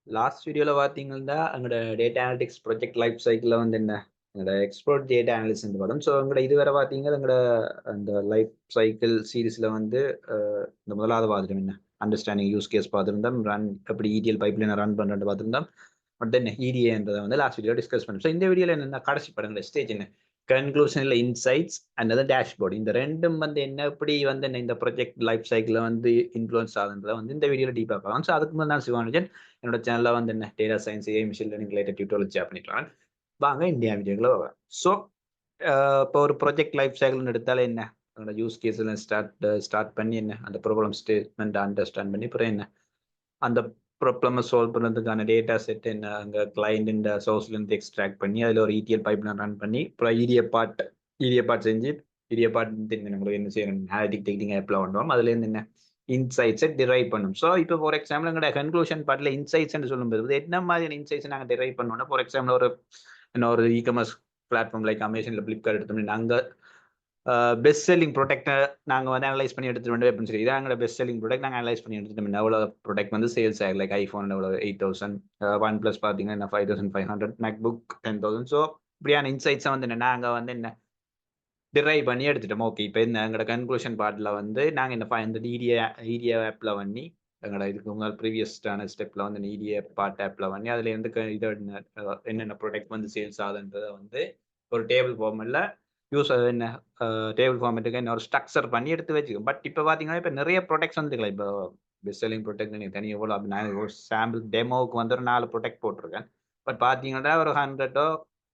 Last வீடியோல பார்த்தீங்கன்னா, எங்களோட டேட்டா அனலிட்டிக்ஸ் ப்ராஜெக்ட் லைஃப் சைக்கிள்ல வந்து என்ன, எங்களோட எக்ஸ்ப்ளோர் டேட்டா அனலிசிஸ்ன்னு வரும். ஸோ எங்களோட இதுவரை பார்த்தீங்கன்னா, எங்களோட அந்த லைஃப் சைக்கிள் சீரிஸ்ல வந்து அ இந்த முதலாவது பார்த்துட்டோம் என்ன, அண்டர்ஸ்டாண்டிங் யூஸ் கேஸ் பார்த்திருந்தோம். எப்படி ETL பைப்லைன ரன் பண்றதுன்னு பார்த்திருந்தோம். பட் தென் EDAன்றத வந்து லாஸ்ட் வீடியோ டிஸ்கஸ் பண்ணோம். ஸோ இந்த வீடியோல என்னன்னா, கடைசி படங்கள ஸ்டேஜ் என்ன, கன்க்ளூஷன் இல்ல இன்சைட்ஸ் அண்ட் டேஷ்போர்ட். இந்த 2ம் வந்து என்ன எப்படி வந்து இந்த ப்ராஜெக்ட் லைஃப் சைக்கிள்ல வந்து இன்ஃப்ளூயன்ஸ் ஆகுதுன்றத வந்து இந்த வீடியோல டீப்பா பார்க்கலாம். ஸோ அதுக்கு முன்னாடி நான் சிவானுஜன். என்னோட சேனல்ல வந்து என்ன data science, AI, machine learning related tutorial share பண்ணிக்கலாம். வாங்க இந்தியா வீடியோக்குள்ள போகலாம். ஸோ இப்போ ஒரு ப்ராஜெக்ட் லைஃப் சைக்கிள்னு எடுத்தாலே என்ன, அதோட யூஸ் கேஸ்ல ஸ்டார்ட் பண்ணி என்ன அந்த ப்ராப்ளம் ஸ்டேட்மெண்ட் அண்டர்ஸ்டாண்ட் பண்ணி அப்புறம் என்ன அந்த ப்ராப்ளம சால்வ் பண்ணுறதுக்கான டேட்டா செட் என்ன, அங்க கிளையண்ட் இந்த சோர்ஸ்ல இருந்து எக்ஸ்ட்ராக்ட் பண்ணி அதுல ஒரு ETL பைப்லைன் ரன் பண்ணி அப்புறம் EDA பார்ட் செஞ்சு EDA பார்ட் தெரியும் உங்களுக்கு என்ன செய்யணும், அனலிட்டிக் டெக்னிக் ஆப்ல பண்ணுவோம். அதுல இருந்து என்ன இன்சைட்ஸை டிரைவ் பண்ணும். ஸோ இப்போ ஃபார் எக்ஸாம்பிள் எங்களோட கன்க்ளூஷன் பார்ட்ல இன்சைட்ஸ் சொல்லும்போது என்ன மாதிரியான இன்சைட்ஸ் நாங்கள் டிரைவ் பண்ணோம்னா, ஃபார் எக்ஸாம்பிள் ஒரு இ-காமர்ஸ் பிளாட்ஃபார்ம் லைக் அமேசான்ல ஃபிளிப்கார்ட் எடுத்தோம்னா அங்க பெஸ்ட் செல்லிங் ப்ராடக்ட்ட நாங்க வந்து அனலைஸ் பண்ணி எடுத்துட்டு வந்து அப்படின்னு சொல்லி இதான் எங்களோட பெஸ்ட் செல்லிங் ப்ராடக்ட் நாங்கள் அனலைஸ் பண்ணி எடுத்துட்டு எவ்வளோ ப்ராடக்ட் வந்து சேல்ஸ் ஆகி லைக் ஐஃபோன் எவ்வளோ 8,000, ஒன் பிளஸ் பார்த்தீங்கன்னா 5,500, மேக்புக் 10,000. ஸோ இப்படியான இன்சைட்ஸை வந்து என்ன நாங்கள் வந்து என்ன டிரைவ் பண்ணி எடுத்துட்டோம். ஓகே. இப்ப இந்த எங்களோட கன்க்ளூஷன் பார்ட்ல வந்து நாங்க இந்த EDA ஆப்ல பண்ணி எங்களோட இதுக்கு முன்னாள் ப்ரீவியஸ்டான ஸ்டெப்ல வந்து EDA பார்ட் ஆப்ல பண்ணி அதுல இருந்து இத என்னென்ன ப்ராடக்ட் வந்து சேல்ஸ் ஆகுதுன்றத வந்து ஒரு டேபிள் ஃபார்மட்ல யூஸ் என்ன டேபிள் ஃபார்மேட்டுக்கு என்ன ஒரு ஸ்ட்ரக்சர் பண்ணி எடுத்து வச்சுக்கோம். பட் இப்ப பார்த்தீங்கன்னா, இப்ப நிறைய ப்ராடக்ட்ஸ் வந்துருக்கலாம். இப்போ பெஸ்ட் செல்லிங் ப்ராடக்ட் நீங்க தனியா எவ்வளோ நான் ஒரு சாம்பிள் டெமோவுக்கு வந்து ஒரு 4 ப்ராடக்ட் போட்டிருக்கேன். பட் பார்த்தீங்கன்னா, ஒரு 100ஓ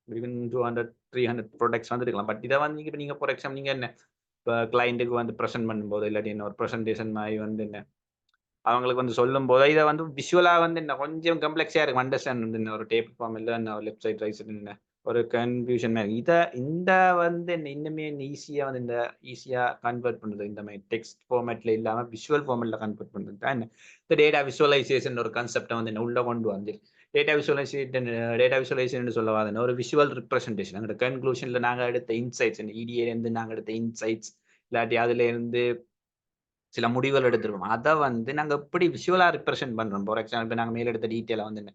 ஈவன் 200, 300 ப்ராடக்ட்ஸ் வந்துருக்கலாம். பட் இத வந்து இப்ப நீங்க ஃபார் எக்ஸாம்பிள் நீங்க என்ன இப்ப கிளையன்ட்க்கு வந்து பிரசன்ட் பண்ணும்போது, இல்லாட்டி என்ன ஒரு பிரசன்டேஷன் மாரி வந்து என்ன அவங்களுக்கு வந்து சொல்லும்போது, இத வந்து விஷுவலா வந்து என்ன கொஞ்சம் காம்ப்ளெக்ஸா இருக்கும். அண்டர்ஸ்டாண்ட் வந்து என்ன ஒரு டேபிள் ஃபார்ம் இல்ல என்ன லெஃப்ட் சைட், ரைட் சைடு என்ன ஒரு கன்ஃப்யூஷன் மாரி. இந்த வந்து என்ன இன்னுமே ஈஸியா வந்து ஈஸியா கன்வெர்ட் பண்றது. இந்த மாரி டெக்ஸ்ட் ஃபார்மேட்ல இல்லாம விஷுவல் ஃபார்மேட்ல கன்வெர்ட் பண்றது தான் என்ன இந்த டேட்டா விசுவலைசேஷன் ஒரு கான்செப்ட்ட வந்து என்ன உள்ள கொண்டு வந்து டேட்டா விசுவலைசேஷன் சொல்ல வாதுன்னா ஒரு விஷுவல் ரிப்ரசன்டேஷன். எங்களோட கன்க்ளூஷன்ல நாங்க எடுத்த இன்சைட்ஸ் EDA இருந்து நாங்க எடுத்த இன்சைட்ஸ் இல்லாட்டி அதுல இருந்து சில முடிவுகள் எடுத்திருப்போம். அத வந்து நாங்க எப்படி விஷுவலா ரிப்ரசன்ட் பண்றோம். ஃபார் எக்ஸாம்பிள் நாங்க மேல எடுத்த டீட்டெயில வந்து என்ன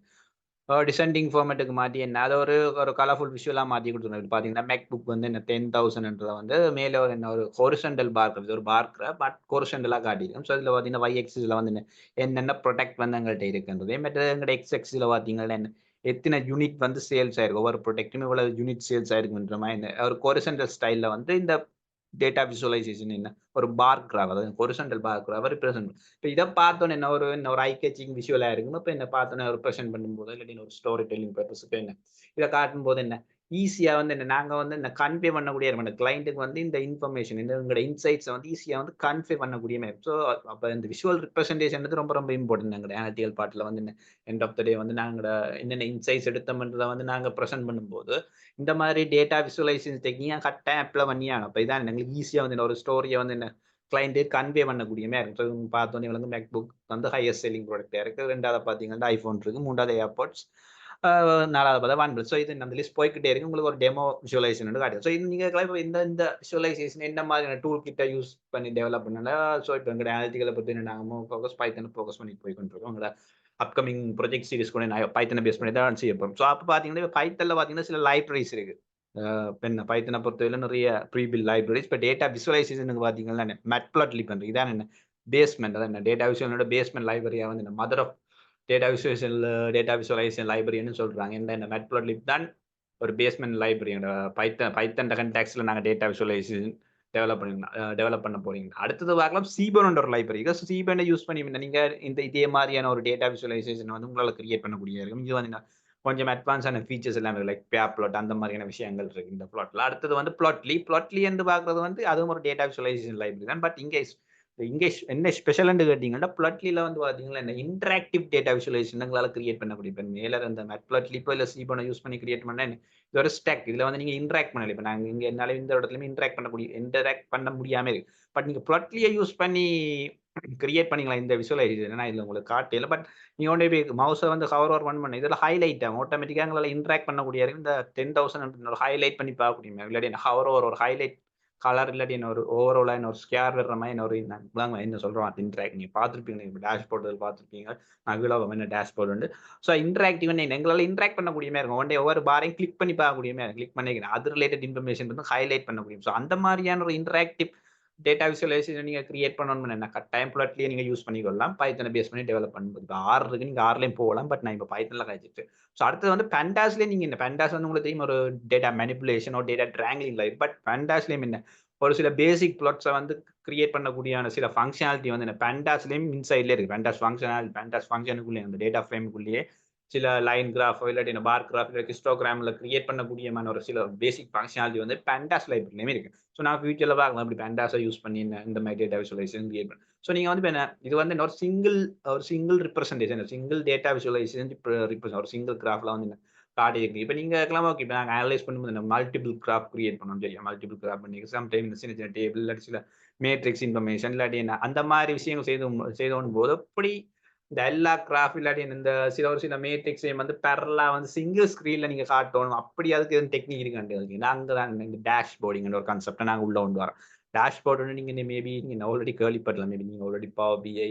டிசெண்டிங் ஃபார்மேட்டுக்கு மாத்தி என்ன அத ஒரு ஒரு கலர்ஃபுல் விஷுவலா மாத்தி குடுத்துருவோம். இப்ப பார்த்தீங்கன்னா, மேக்புக் வந்து என்ன 10,000ன்றத வந்து மேல ஒரு என்ன ஒரு ஹாரிசான்டல் பார் இருக்குது. ஒரு பார்க்ல பட் ஹாரிசான்டலா காட்டியிருக்கும். ஸோ இதுல பார்த்தீங்கன்னா, Y ஆக்சிஸ்ல வந்து என்னென்ன ப்ராடக்ட் வந்து எங்கள்ட்ட இருக்குன்றது. மற்றது எங்கள்ட்ட X ஆக்சிஸ்ல பார்த்தீங்கன்னா என்ன எத்தன யூனிட் வந்து சேல்ஸ் ஆயிருக்கு. ஒவ்வொரு ப்ராடக்ட்டுமே இவ்வளவு யூனிட் சேல்ஸ் ஆயிருக்குன்ற மாரி என்ன ஒரு ஹாரிசான்டல் ஸ்டைல்ல வந்து இந்த டேட்டா விசுவலைசேஷன் என்ன ஒரு பார் கிராஃப் அதாவது ஹாரிசான்டல் பார் கிராஃப் ரிப்ரசன்ட் இப்ப இத பார்த்தோனே என்ன ஒரு ஐ கேச்சிங் விஷுவலா இருக்கும். இப்ப என்ன பார்த்தோனே ஒரு பிரசன்ட் பண்ணும்போது, இல்லாட்டி ஒரு ஸ்டோரி டெல்லிங் பர்ப்பஸ்க்கு என்ன இத காட்டும்போது என்ன ஈஸியா வந்து என்ன நாங்க வந்து இந்த கன்வே பண்ணக்கூடிய அந்த கிளையன்ட்க்கு வந்து இந்த இன்ஃபர்மேஷன் உங்களோட இன்சைட்ஸ் வந்து ஈஸியா வந்து கன்வே பண்ணக்கூடிய மாரி. ஸோ அப்ப இந்த விஷுவல் ரிப்ரசன்டேஷன் ரொம்ப ரொம்ப இம்பார்ட்டன்ட் எங்களுடைய அனலிட்டிகல் பார்ட்ல வந்து என்ன எண்ட் ஆஃப் த டே வந்து நாங்க என்னென்ன இன்சைட்ஸ் எடுத்தோம்ன்றத வந்து நாங்க பிரசன்ட் பண்ணும்போது இந்த மாதிரி டேட்டா விசுவலைசேஷன் டெக்னிக் கரெக்ட்டா அப்ளை பண்ணியாகணும். அப்ப இதான் எங்களுக்கு ஈஸியா வந்து ஒரு ஸ்டோரிய வந்து என்ன கிளையன்ட் கன்வே பண்ணக்கூடிய மாரி இருக்கும். ஸோ பார்த்தோனே வந்து மேக்புக் வந்து ஹையஸ்ட் செல்லிங் ப்ராடக்ட்டா இருக்கு. 2வது பார்த்தீங்கன்னா ஐஃபோன் இருக்கு. 3வது ஏர்பாட்ஸ். 4வது பார்த்தா ஒன் பிளஸ். ஸோ இது அந்த லிஸ்ட் போய்க்கிட்டே இருக்கு. உங்களுக்கு ஒரு டெமோ விசுவலைசேஷன் வந்து காட்டுது. ஸோ நீங்க இந்த விசுவலைசேஷன் என்ன மாதிரியான டூல் கிட்ட யூஸ் பண்ணி டெவலப் பண்ணல. ஸோ இப்போ எங்களுடைய அனலிட்டிக்கல பத்தி நாங்க பைத்தன் ஃபோக்கஸ் பண்ணி போய் கொண்டிருக்கோம். உங்களோட அப்கமிங் ப்ராஜெக்ட் சீரிஸ் கூட நான் பைத்தனை பேஸ் பண்ணி தான் செய்ய போறோம். ஸோ அப்ப பார்த்தீங்கன்னா, பைத்தன்ல பார்த்தீங்கன்னா சில லைப்ரரிஸ் இருக்கு. பென் பைத்தனை பொறுத்தவரையில நிறைய ப்ரீ பில்ட் லைப்ரரிஸ். இப்ப டேட்டா விசுவலைசேஷனுக்கு பார்த்தீங்கன்னா, மேட்ப்ளாட்லிப் பண்றது. இதான் என்ன பேஸ்மெண்ட் அதான் என்ன டேட்டா விசுவலோட பேஸ்மெண்ட் லைப்ரரியா வந்து மதர் ஆஃப் டேட்டா விசுவலைசேஷன் லைப்ரரின்னு சொல்றாங்க. இந்த மேட்ப்ளாட்லிப் தான் ஒரு பேஸ்மெண்ட் லைப்ரரி. பைத்தன் கான்டெக்ஸ்ட்ல நாங்க டேட்டா விசுவலைசேஷன் டெவலப் பண்ண போறீங்க. அடுத்தது பார்க்கலாம் சீபர்ன்ற ஒரு லைப்ரரி. சீபர்ன யூஸ் பண்ணி நீங்க இதே மாதிரியான ஒரு டேட்டா விசுவலைசேஷன் வந்து உங்களால கிரியேட் பண்ணக்கூடிய இருக்கும். இது வந்து கொஞ்சம் அட்வான்ஸான ஃபீச்சர்ஸ் எல்லாமே லைக் பிளாட் அந்த மாதிரியான விஷயங்கள் இருக்கு இந்த பிளாட்ல. அடுத்தது வந்து பிளாட்லி என்று பார்க்கிறது வந்து அதுவும் ஒரு டேட்டா விசுவலைசேஷன் லைப்ரரி தான். பட் இங்க என்ன ஸ்பெஷல்ன்னு கேட்டீங்கன்னா, பிளாட்லில வந்து பார்த்தீங்கன்னா, இந்த இன்டராக்டிவ் டேட்டா விசுவலைசேஷன் எங்களால கிரியேட் பண்ணக்கூடிய இப்ப மேல இருந்த மேட்பிளாட்லிப்போ இல்ல சீபோன யூஸ் பண்ணி கிரியேட் பண்ணா இது ஒரு ஸ்டாக். இதுல வந்து நீங்க இன்டராக்ட் பண்ணல. இப்ப நாங்க இங்க என்னால இந்த இடத்துலயுமே இன்டராக்ட் பண்ண முடியாம இருக்கு. பட் நீங்க பிளாட்லிய யூஸ் பண்ணி கிரியேட் பண்ணீங்களா இந்த விசுவலைசேஷன் இதுல உங்களுக்கு காட்டல. பட் நீங்க கொண்டு போய் மவுஸ வந்து ஹவர் ஓவர் பண்ண இதுல ஹைலைட் ஆகும். ஆட்டோமேட்டிக்கா எங்களால இன்டராக்ட் பண்ணக்கூடிய இந்த 10,000 ஹைலைட் பண்ணி பார்க்கக்கூடிய இல்லாட்டி ஹவர் ஓவர் ஒரு ஹைலைட் கலர் இல்லாட்டி என்ன ஒரு ஓவராலா என்ன ஒரு ஸ்கேர் வர்ற மாதிரி என்ன ஒரு என்ன சொல்றோம் அது இன்ட்ராக்ட் நீங்க பார்த்துருப்பீங்க டேஷ்போர்டு பார்த்துருப்பீங்க நகுல என்ன டேஷ்போர்டு உண்டு ஸோ இன்ட்ராக்டிவ் எங்களால் இன்ட்ராக்ட் பண்ணக்கூடிய மாதிரி இருக்கும் ஒன் டே ஒவ்வொரு பாரையும் கிளிக் பண்ணி பார்க்கக்கூடிய மாதிரி கிளிக் பண்ணிக்கிறேன் அது ரிலேட்டட் இன்ஃபர்மேஷன் வந்து ஹைலைட் பண்ண முடியும் ஸோ அந்த மாதிரியான ஒரு இன்ட்ராக்டிவ் டேட்டா விசுவலைசேஷன் நீங்க கிரியேட் பண்ணணும்னு என்ன கட்டாயம் ப்ளாட்லயே நீங்க யூஸ் பண்ணிக்கொள்ளலாம் பைத்தனை பேஸ் பண்ணி டெவலப் பண்ணும்போது இப்போ ஆறு இருக்கு நீங்க ஆறுலையும் போகலாம் பட் நான் இப்போ பைத்தனில் காய்ச்சிட்டு ஸோ அடுத்தது வந்து பெண்டாஸ்லேயே நீங்க என்ன பெண்டாஸ் வந்து உங்களுக்கு தெரியும் ஒரு டேட்டா மேனிபுலேஷன் ஒரு டேட்டா ட்ராங்கிங் லைஃப் பட் பெண்டாஸ்லேயும் என்ன ஒரு சில பேசிக் ப்ளாட்ஸை வந்து கிரியேட் பண்ணக்கூடியான சில ஃபங்க்ஷனாலிட்டி வந்து என்ன பெண்டாஸ்லேயும் இன்சைட்லேயே இருக்கு பெண்டாஸ் ஃபங்க்ஷனாலிட்டி பெண்டாஸ் ஃபங்க்ஷனுக்குள்ளேயே அந்த டேட்டா ஃப்ரேமுக்குள்ளேயே சில லைன் கிராஃப் இல்லாட்டி பார் கிராஃப் இல்லை ஹிஸ்டோகிராமில் கிரியேட் பண்ணக்கூடியமான ஒரு சில பேசிக் ஃபங்க்ஷனாலிட்டி வந்து பெண்டாஸ் லைப்ரரியுமே இருக்கு ஸோ நான் ஃபியூச்சரில் பார்க்கலாம் அப்படி பெண்டாஸை யூஸ் பண்ணி இந்த மாதிரி டேட்டா விசுவலைசேஷன் கிரியேட் பண்ண ஸோ நீங்கள் வந்து என்ன இது வந்து ஒரு சிங்கிள் ரிப்ரஸன்டேஷன் சிங்கிள் டேட்டா விசுவலைசேஷன் ஒரு சிங்கிள் கிராஃப்ல வந்து என்ன காட்டியிருக்கு இப்போ நீங்கள் இருக்கலாம் ஓகே இப்போ நாங்கள் அனலைஸ் பண்ணும்போது மல்டிபிள் கிராஃப் கிரியேட் பண்ணணும் சரியா மல்டிபிள் கிராஃப் பண்ணி சம் டைம் இந்த சின்ன சின்ன டேபிள் இல்லாட்டி சில மேட்ரிக்ஸ் இன்ஃபர்மேஷன் இல்லாட்டி என்ன அந்த மாதிரி விஷயங்கள் செய்து போது அப்படி இந்த எல்லா கிராஃப் இல்லாட்டி இந்த சில மேட்ரிக்ஸையும் வந்து பெரலா வந்து சிங்கிள் ஸ்க்ரீன்ல நீங்க காட்டணும் அப்படி அதுக்கு எதுவும் டெக்னிக் இருக்காண்டு நாங்கள் இந்த டேஷ் போர்டிங் ஒரு கான்செப்டை நாங்கள் உள்ள கொண்டு வரோம் டேஷ் போர்டு நீங்க மேபி நீங்க ஆல்ரெடி கேள்விப்படலாம் மேபி நீங்க ஆல்ரெடி பவர் பிஐ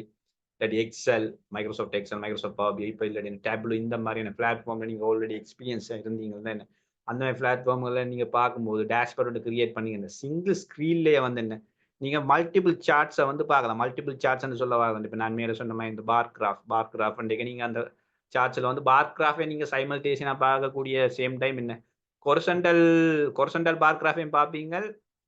இல்லாட்டி Excel Microsoft Excel Microsoft Power BI இப்போ இல்லாட்டி டேப்லோ இந்த மாதிரியான பிளாட்ஃபார்ம்ல நீங்க ஆல்ரெடி எக்ஸ்பீரியன்ஸ் இருந்தீங்கன்னா என்ன அந்த மாதிரி பிளாட்ஃபார்ம்ல நீங்க பார்க்கும்போது டேஷ் போர்டு கிரியேட் பண்ணி இந்த சிங்கிள் ஸ்க்ரீன்லேயே வந்து என்ன நீங்க மல்டிபிள் சார்ட்ஸை வந்து பார்க்கலாம் மல்டிபிள் சார்ட்ஸ்ன்னு சொல்ல வந்து இப்போ நான் மேலே சொன்ன மாதிரி இந்த பார் கிராஃப் நீங்க அந்த சார்ட்ஸ்ல வந்து பார் கிராஃபை நீங்க சைமல்டேஷனா பார்க்கக்கூடிய சேம் டைம் என்ன கொரசண்டல் பார் கிராஃபையும் பார்ப்பீங்க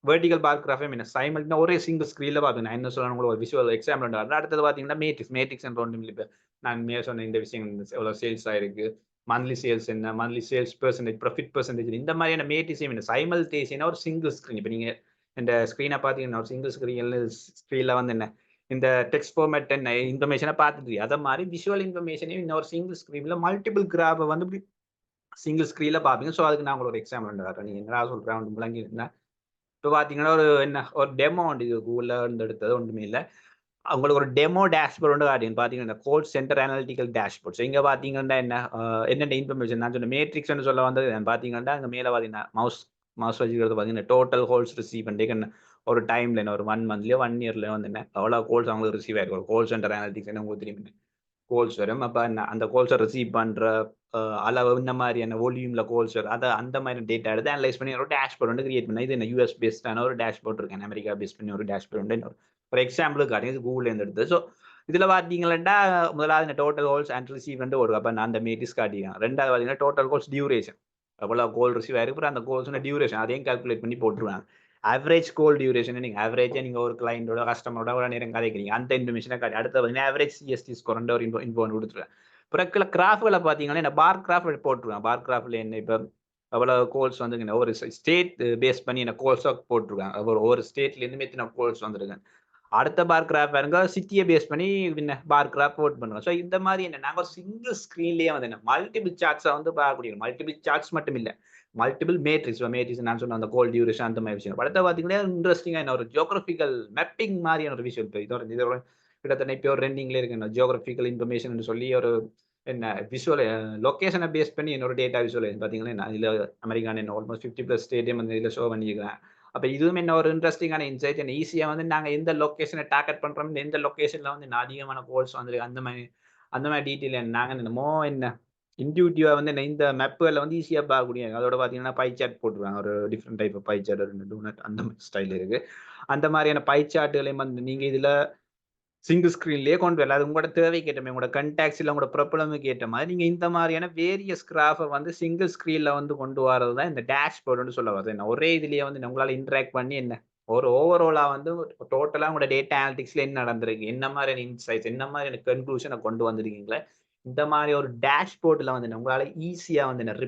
வெர்டிகல் பார் கிராஃபையும் என்ன சைமல்டேனா ஒரே சிங்கிள் ஸ்க்ரீன்ல பார்ப்பீங்க நான் என்ன சொல்லணும் ஒரு விஷுவல் எக்ஸாம்பிள் அடுத்தது பார்த்தீங்கன்னா மேட்ரிக்ஸ் ஒன்றும் இல்லை இப்போ நான் மேலே சொன்ன இந்த விஷயம் எவ்வளோ சேல்ஸ் ஆயிருக்கு மந்த்லி சேல்ஸ் என்ன monthly sales percentage profit percentage இந்த மாதிரியான மேட்ரிக்ஸையும் என்ன சைமல்டேஷனா ஒரு சிங்கிள் ஸ்க்ரீன் இப்போ நீங்க இந்த ஸ்க்ரீனை பார்த்தீங்கன்னா ஒரு சிங்கிள் ஸ்க்ரீனில் வந்து என்ன இந்த டெக்ஸ்ட் ஃபார்மேட் என்ன இன்ஃபர்மேஷனை பார்த்துட்டு அதை மாதிரி விஷுவல் இன்ஃபர்மேஷனையும் இன்னொரு சிங்கிள் ஸ்க்ரீனில் மல்டிபிள் கிராஃபை வந்து சிங்கிள் ஸ்க்ரீனில் பார்ப்பீங்க ஸோ அதுக்கு நான் ஒரு எக்ஸாம்பிள் வரேன் நீங்கள் என்ன சொல்கிறேன் விளங்கி இருந்தேன் இப்போ பார்த்தீங்கன்னா ஒரு டெமோ உண்டு இது கூகுளில் இருந்து எடுத்தது ஒன்றுமே இல்லை உங்களுக்கு ஒரு டெமோ டேஷ்போர்ட் வந்து காட்டிங்க பார்த்தீங்கன்னா code centre analytical dashboard so இங்கே பார்த்தீங்கன்னா என்னென்ன இன்ஃபர்மேஷன் நான் சொன்ன மேட்ரிக்ஸ்னு சொல்ல வந்தது பார்த்தீங்கன்னா அங்கே மேலே பார்த்தீங்கன்னா மவுஸ் வச்சுக்கிறது பார்த்தீங்கன்னா டோட்டல் ஹோல்ஸ் ரிசீவ் பண்ணிட்டு ஒரு டைம்ல ஒரு 1 மந்த்லயோ 1 இயர்லயோ வந்து என்ன அவ்வளோ கோல்ஸ் அவங்களுக்கு ரிசீவ் ஆயிருக்கும் கோல் சென்டர் அனாலிட்டிக்ஸ் என்ன உங்களுக்கு தெரியும் கோல்ஸ் வரும் அப்போ அந்த கோல்ஸை ரிசீவ் பண்ற அளவு இந்த மாதிரியான வால்யூம்ல கோல்ஸ் வரும் அதை அந்த மாதிரி டேட்டா எடுத்து அனலைஸ் பண்ணி ஒரு டேஷ்போர்ட் வந்து கிரியேட் பண்ணி இது என்ன யூஎஸ் பேஸ்டான ஒரு டேஷ்போர்ட் இருக்கு அமெரிக்கா பேஸ் பண்ணி ஒரு டேஷ்போர்ட் வந்து ஒரு எக்ஸாம்பிளுக்கு காட்டுங்க இது கூகுள்ல இருந்து எடுத்து ஸோ இதுல பாத்தீங்கன்னா முதலாவது டோட்டல் கோல்ஸ் அண்ட் ரிசீவ் வந்து ஒரு அப்போ நான் அந்த மேட்ரிக்ஸ் காட்டிக்கிறேன் ரெண்டாவது பார்த்தீங்கன்னா டோட்டல் கோல்ஸ் டியூரேஷன் எவ்வளோ கோல் ரிசீவ் ஆயிருக்கு அந்த கோல்ஸ் டியூரேஷன் அதையும் கால்குலேட் பண்ணி போட்டுருவாங்க ஆவரேஜ் கோல் டியூரேஷன் நீங்கள் ஆவரேஜாக நீங்கள் ஒரு கிளைண்டோட கஸ்டமரோட ஒரு நேரம் கதைக்கிறீங்க அந்த இன்ஃபர்மேஷனை காட்டி அடுத்து பார்த்தீங்கன்னா ஆவரேஜ் சிஎஸ்டி ஸ்கோர் ஒரு இன்ஃபோ கொடுத்துருவேன் பிறகு கிராஃப்களை பார்த்தீங்கன்னா என்ன பார் கிராஃப் போட்டுருவேன் பார் கிராஃப்ல என்ன இப்போ எவ்வளோ கோல்ஸ் வந்து ஒரு ஸ்டேட் பேஸ் பண்ணி என்ன கோல்ஸாக போட்டிருக்காங்க ஒரு ஸ்டேட்லேருந்து எத்தனை கோல்ஸ் வந்துருக்கேன் அடுத்த பார் கிராஃப் பாருங்க சிட்டியை பேஸ் பண்ணி என்ன பார் கிராஃப் போட் பண்ணுவோம் ஸோ இந்த மாதிரி என்ன நாங்கள் சிங்கிள் ஸ்க்ரீன்லேயே வந்து என்ன மல்டிபிள் சார்ட்ஸை வந்து பார்க்கக்கூடிய மல்டிபிள் சார்ட்ஸ் மட்டும் இல்லை மல்டிபிள் மேட்ரிக்ஸ் நான் சொன்ன அந்த கோல் டியூரேஷன் அந்த மாதிரி விஷயம் அடுத்த பார்த்தீங்கன்னா இன்ட்ரெஸ்டிங்காக என்ன ஒரு ஜியோகிராஃபிக்கல் மேப்பிங் மாதிரியான ஒரு விஷயம் இப்போ இதோட கிட்டத்தட்ட இப்போ ஒரு ரெண்டிங்லேயே இருக்கு ஜியோகிராஃபிக்கல் இன்ஃபர்மேஷன் சொல்லி ஒரு என்ன விஷுவல் லொக்கேஷனை பேஸ் பண்ணி என்னோட டேட்டா விஷுவல் பார்த்தீங்கன்னா இதில் அமெரிக்கான என்ன ஆல்மோஸ்ட் 50+ ஸ்டேடியம் வந்து இதில் ஷோ பண்ணியிருக்கிறேன் அப்போ இதுவும் என்ன ஒரு இன்ட்ரெஸ்டிங்கான இன்சைட் என்ன ஈஸியாக வந்து நாங்கள் எந்த லொக்கேஷனை டார்கெட் பண்ணுறோம் எந்த லொக்கேஷனில் வந்து அதிகமான கோல்ஸ் வந்துருக்கு அந்த மாதிரி டீட்டெயில் நாங்கள் என்னமோ என்ன இன்டியூட்டிவா வந்து இந்த மேப்புகளில் வந்து ஈஸியாக பார்க்கக்கூடிய அதோட பார்த்தீங்கன்னா பை சார்ட் போட்டுருவாங்க ஒரு different type of pie chart donut அந்த ஸ்டைல் இருக்கு அந்த மாதிரியான பை சார்ட்டுகளையும் வந்து நீங்கள் இதில் சிங்கிள் ஸ்க்ரீன்லேயே கொண்டு வரல அது உங்களோட தேவைக்கு ஏற்ற மாதிரி உங்களோட கண்டாக்ட்ஸ் இல்லை உங்களோட ப்ராப்ளமுக்கு ஏற்ற மாதிரி நீங்கள் இந்த மாதிரியான வேரியஸ் கிராஃபை வந்து சிங்கிள் ஸ்க்ரீனில் வந்து கொண்டு வரது தான் இந்த டேஷ்போர்டுன்னு சொல்ல வருது என்ன ஒரே இதுலேயே வந்து உங்களால் இன்ட்ராக்ட் பண்ணி என்ன ஒரு ஓவராலாக வந்து டோட்டலாக உங்களோட டேட்டா அனாலிட்டிக்ஸில் என்ன நடந்திருக்கு என்ன மாதிரியான இன்சைட்ஸ் என்ன மாதிரியான கன்க்ளூஷனை கொண்டு வந்திருக்கீங்களே இந்த மாதிரி ஒரு டேஷ்போர்டில் வந்து உங்களால் ஈஸியாக வந்து என்ன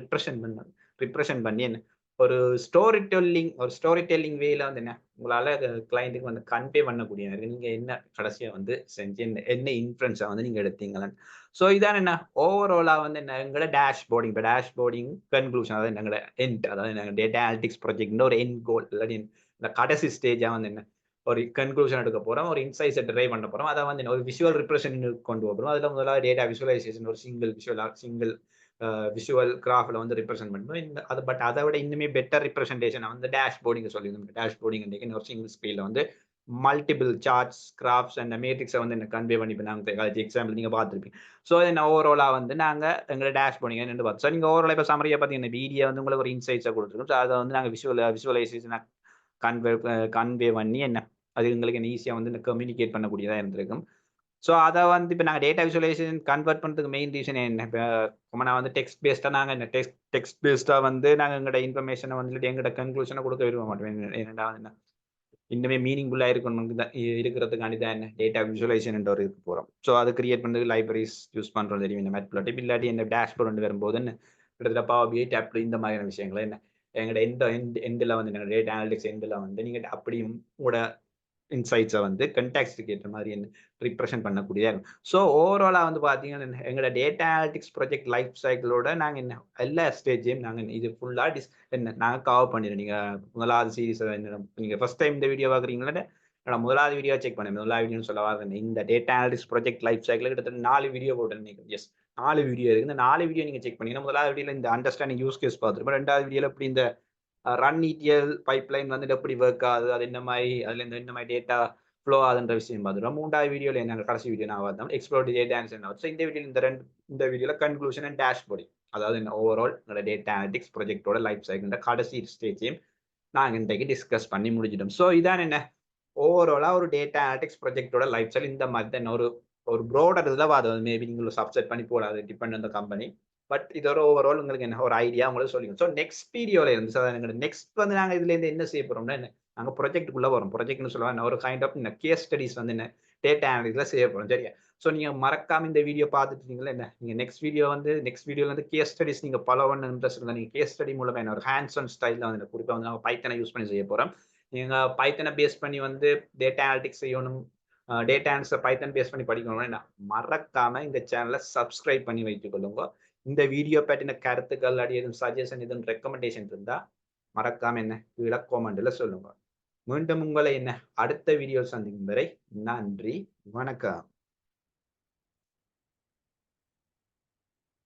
ரிப்ரசன்ட் பண்ணி என்ன ஒரு ஸ்டோரி டெல்லிங் வேல வந்து என்ன உங்களால் கிளைண்ட்டுக்கு வந்து கன்வே பண்ணக்கூடிய நீங்கள் என்ன கடைசியாக வந்து செஞ்சு என்ன இன்ஃப்ளூயன்ஸை வந்து நீங்கள் எடுத்தீங்களான்னு ஸோ இதான் என்ன ஓவராலாக வந்து என்ன எங்களோட டேஷ்போர்டிங் கன்க்ளூஷன் அதாவது எங்களோட எண்ட் அதாவது நாங்கள் டேட்டா அனாலிட்டிக்ஸ் ப்ராஜெக்ட்னு ஒரு எண்ட் கோல் இல்லாட்டி இந்த கடைசி ஸ்டேஜாக வந்து என்ன ஒரு கன்க்ளூஷன் எடுக்க போகிறோம் ஒரு இன்சைட்ஸை ட்ரைவ் பண்ண போகிறோம் அதை வந்து ஒரு விஷுவல் ரிப்ரசன்ட் கொண்டு போகிறோம் அதில் முதலாவது டேட்டா விசுவலைசேஷன் ஒரு சிங்கிள் விஷுவல் கிராஃப்ல வந்து ரெப்ரசென்ட் பண்ணுவோம். அது பட் அதை விட இன்னுமே பெட்டர் ரெப்ரசன்டேஷன் வந்து டேஷ்போர்டிங் சொல்லியிருந்தோம். டேஷ்போர்டிங் இன்னொரு சிங்கிள் ஸ்க்ரீன்ல வந்து மல்டிபிள் சார்ட்ஸ், கிராஃப்ட்ஸ் அண்ட் மேட்ரிக்ஸை வந்து என்ன கன்வே பண்ணி இப்போ நாங்கள் எக்ஸாம்பிள் நீங்கள் பார்த்துருப்பீங்க. ஸோ என்ன ஓவராலாக வந்து நாங்கள் எங்களை டேஷ்போர்டிங் நின்று பார்த்தோம். ஸோ நீங்கள் ஓவராலாக இப்போ சமரியை பார்த்தீங்கன்னா வீடியோ வந்து உங்களுக்கு ஒரு இன்சைட்ஸை கொடுத்துருக்கோம். ஸோ அதை வந்து நாங்கள் விஷுவலைசேஷனை கன்வே கன்வே பண்ணி என்ன அது எங்களுக்கு என்ன ஈஸியாக வந்து கம்யூனிகேட் பண்ணக்கூடியதாக இருந்திருக்கும். ஸோ அத வந்து இப்ப நாங்க டேட்டா விசுவலைசேஷன் கன்வெர்ட் பண்றதுக்கு மெயின் ரீசன் என்ன? இப்ப நான் வந்து டெக்ஸ்ட் பேஸ்டா நாங்க என்ன டெக்ஸ்ட் பேஸ்டா வந்து நாங்க எங்கட இன்ஃபர்மேஷன வந்துட்டு எங்கட கன்க்ளூஷன குடுக்க விரும்ப மாட்டோம். ஏனென்டா என்ன இன்னுமே மீனிங்ஃபுல்லா இருக்கணும் தான் இருக்கிறதுக்காண்டி தான் என்ன டேட்டா விசுவலைசேஷன்ன்ற ஒரு இதுக்கு போறோம். ஸோ அது கிரியேட் பண்றதுக்கு லைப்ரரிஸ் யூஸ் பண்றோம் தெரியும். இந்த மேட்ப்ளாட்லிப் இல்லாட்டி என்ன டேஷ்போர்ட் வரும்போது என்ன கிட்டத்தட்ட பவர் பிஐ, டேப்லெட் இந்த மாதிரியான விஷயங்கள என்ன எங்கட எண்ட்ல வந்து எங்க டேட்டா அனலிட்டிக்ஸ் எண்ட்ல வந்து நீங்க அப்படியும் உங்களோட இன்சைட்ஸை வந்து கன்டெக்ஸ்ட்டுக்கு ஏற்ற மாதிரி என்ன ரிப்ரசென்ட் பண்ணக்கூடியதாக இருக்கும். ஸோ ஓவராலாக வந்து பார்த்தீங்கன்னா எங்களோட டேட்டா அனலிட்டிக்ஸ் ப்ராஜெக்ட் லைஃப் சைக்கிளோட நாங்கள் என்ன எல்லா ஸ்டேஜையும் நாங்கள் இது ஃபுல்லாக என்ன நாங்கள் கவர் பண்ணிடுறோம். நீங்கள் முதலாவது சீரீஸ் என்ன நீங்கள் ஃபர்ஸ்ட் டைம் இந்த வீடியோ பார்க்குறீங்களா நான் முதலாவது வீடியோ செக் பண்ணேன். முதலாவது வீடியோன்னு சொல்ல வாங்க இந்த data analytics project life cycle கிட்டத்தட்ட 4 வீடியோ போட்டேன். எஸ் 4 வீடியோ இருக்குது. இந்த 4 வீடியோ நீங்கள் செக் பண்ணீங்கன்னா முதலாவது வீடியோவில் இந்த அண்டர்ஸ்டாண்டிங் யூஸ் கேஸ் பார்த்துருப்போம். 2வது வீடியோவில் இப்படி இந்த ரன் இடிஎல் பைப்லைன் வந்துட்டு எப்படி ஒர்க் ஆகுது, அது என்ன மாதிரி அதில் இந்த மாதிரி டேட்டா ஃப்ளோ ஆகுதுன்ற விஷயம் பார்த்துருவோம். 3வது வீடியோவில் என்ன கடைசி வீடியோ நான் பார்த்தோம் எக்ஸ்ப்ளோர் டேட்டா ஆன்சர். ஸோ இந்த வீடியோ இந்த வீடியோவில் கன்க்ளூஷன் அண்ட் டேஷ்போர்டிங் அதாவது என்ன ஓவரால் எங்களோட டேட்டா அனலிட்டிக்ஸ் ப்ராஜெக்டோட லைஃப் சைக்கிள் கடைசி ஸ்டேஜையும் நாங்கள் இன்றைக்கு டிஸ்கஸ் பண்ணி முடிச்சிட்டோம். ஸோ இதான் என்ன ஓவராலாக ஒரு டேட்டா அனலிட்டிக்ஸ் ப்ராஜெக்டோட லைஃப் சைக்கிள் இந்த மாதிரி தான் ஒரு ஒரு ப்ரோடர் இதில் அது மேபி நீங்கள் சப்செட் பண்ணி போடாது டிபெண்ட் அந்த கம்பெனி. பட் இது ஒரு ஓவரால் உங்களுக்கு என்ன ஒரு ஐடியா உங்களுக்கு சொல்லிக்கணும். ஸோ நெக்ஸ்ட் வீடியோல இருந்து சார் எங்க நெக்ஸ்ட் வந்து நாங்கள் இதுல இருந்து என்ன செய்ய போறோம்னா நாங்கள் ப்ராஜெக்ட்டுக்குள்ள வரோம். ப்ராஜெக்ட்னு சொல்லுவாங்க ஒரு கைண்ட் ஆஃப் கேஸ் ஸ்டடிஸ் வந்து என்ன டேட்டா அனலிட்டிக்ஸ்ல செய்ய போறோம். சரியா? ஸோ நீங்க மறக்காம இந்த வீடியோ பார்த்துட்டீங்களா என்ன நீங்க நெக்ஸ்ட் வீடியோல வந்து கேஸ் ஸ்டடிஸ் நீங்க ஃபாலோ பண்ண இன்ட்ரெஸ்ட் இருந்தா நீங்க கேஸ் ஸ்டடி மூலமா என்ன ஒரு ஹேண்ட்ஸ் ஆன் ஸ்டைல்ல வந்து குறிப்பா வந்து நாங்கள் பைத்தனை யூஸ் பண்ணி செய்ய போறோம். நீங்க பைத்தனை பேஸ் பண்ணி வந்து டேட்டா அனலிட்டிக்ஸ் செய்யணும், டேட்டா ஆன்சர் பைத்தன் பேஸ் பண்ணி படிக்கணும்னா மறக்காம இந்த சேனலை சப்ஸ்கிரைப் பண்ணி வைத்துக் கொள்ளுங்க. இந்த வீடியோ பற்றின கருத்துக்கள் அடி எதுவும் சஜஷன் எதுவும் ரெக்கமெண்டேஷன் இருந்தா மறக்காம என்ன கீழே காமெண்ட்ல சொல்லுங்க. மீண்டும் உங்களை என்ன அடுத்த வீடியோ சந்திக்கும் வரை நன்றி, வணக்கம்.